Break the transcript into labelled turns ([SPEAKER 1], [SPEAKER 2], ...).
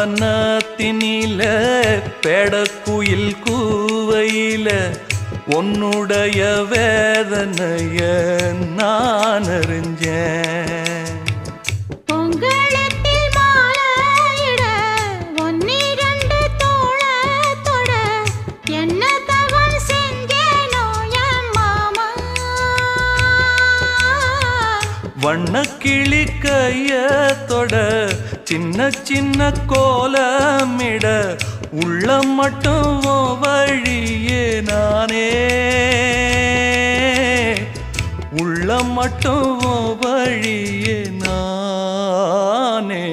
[SPEAKER 1] வனத்தினில பெடக்குயில் கூவையில உன்னுடைய வேதனைய நான் அறிஞ்சேன்.
[SPEAKER 2] பொங்கலத்தில் மாலையிட ஒன்னிரண்டு தோளத்தொட என்ன தவம் செஞ்சேனோ என் மாமா.
[SPEAKER 1] வண்ணக்கிளி கையத்தொட சின்ன சின்ன கோலமிட உள்ளம் மட்டும் வழியே நானே, உள்ளம் மட்டும் வழியே நானே.